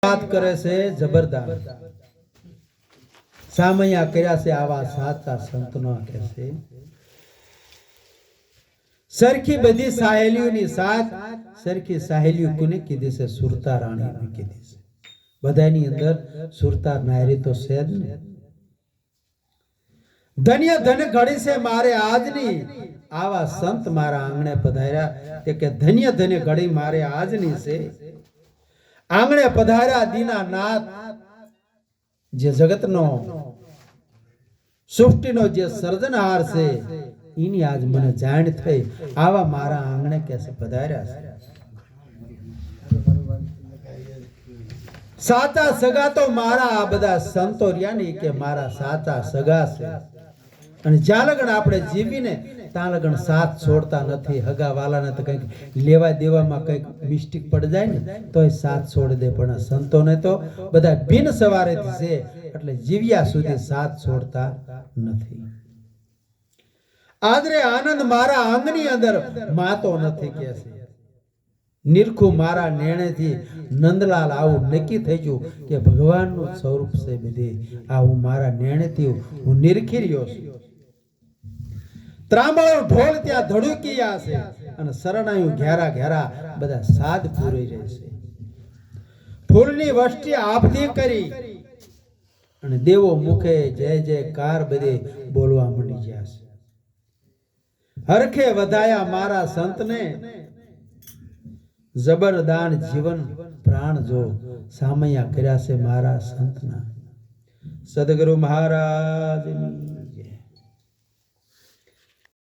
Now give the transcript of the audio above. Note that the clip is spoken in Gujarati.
વાત કરે છે જબરદાર. સામૈયા કર્યા છે આવા સાચા સંતનો કહે છે. સરખી બધી સાહેલીઓની સાથ સરખી સાહેલીઓ કોને કીધી છે? સુરતા રાણીને કીધી છે. બધાની અંદર સુરતા નારી તો છે જ ને. ધન્ય ધન ઘડી છે મારે આજની, આવા સંત મારા આંગણે પધાર્યા. કે ધન્ય ધન્ય ઘડી મારે આજની છે. આંગણે પધાર્યા દીનાનાથ, જે જગતનો સૃષ્ટિનો જે સર્જનહાર છે એની આજ મને જાણ થઈ. આવા મારા આંગણે કેસે પધાર્યા છે. સાચા સગા તો મારા આ બધા સંતો રહ્યા ને કે મારા સાચા સગા છે. અને જ્યાં લગન આપણે જીવીને ત્યાં લગન સાથ છોડતા નથી. હગા વાલાને તો કંઈક લેવા દેવામાં કંઈક મિસ્ટેક પડી જાય ને તો એ સાથ છોડી દે, પણ સંતોને તો બધા બિન સવારેથી છે એટલે જીવ્યા સુધી સાથ છોડતા નથી. આદરે આનંદ મારા આંગની અંદર માતો નથી કે છે. નિરખું મારા નેણેથી નંદલાલ આવું નક્કી થઈ ગયું કે ભગવાનનું સ્વરૂપ છે બધે. આ હું મારા નેણેથી હું નિરખી રહ્યો છું. ત્રાંબળો ઢોલ ત્યાં ધડુકીયા છે અને શરણાયું ઘેરા ઘેરા બધા સાદ પૂરી રહે છે. ફૂલની વષ્ટિ આપધી કરી અને દેવો મુખે જય જયકાર બધે બોલવા માંડી ગયા છે. હરખે વધાયા મારા સંતને, જબરદાન જીવન પ્રાણ જો સામૈયા કર્યા છે મારા સંતના. સદગુરુ મહારાજની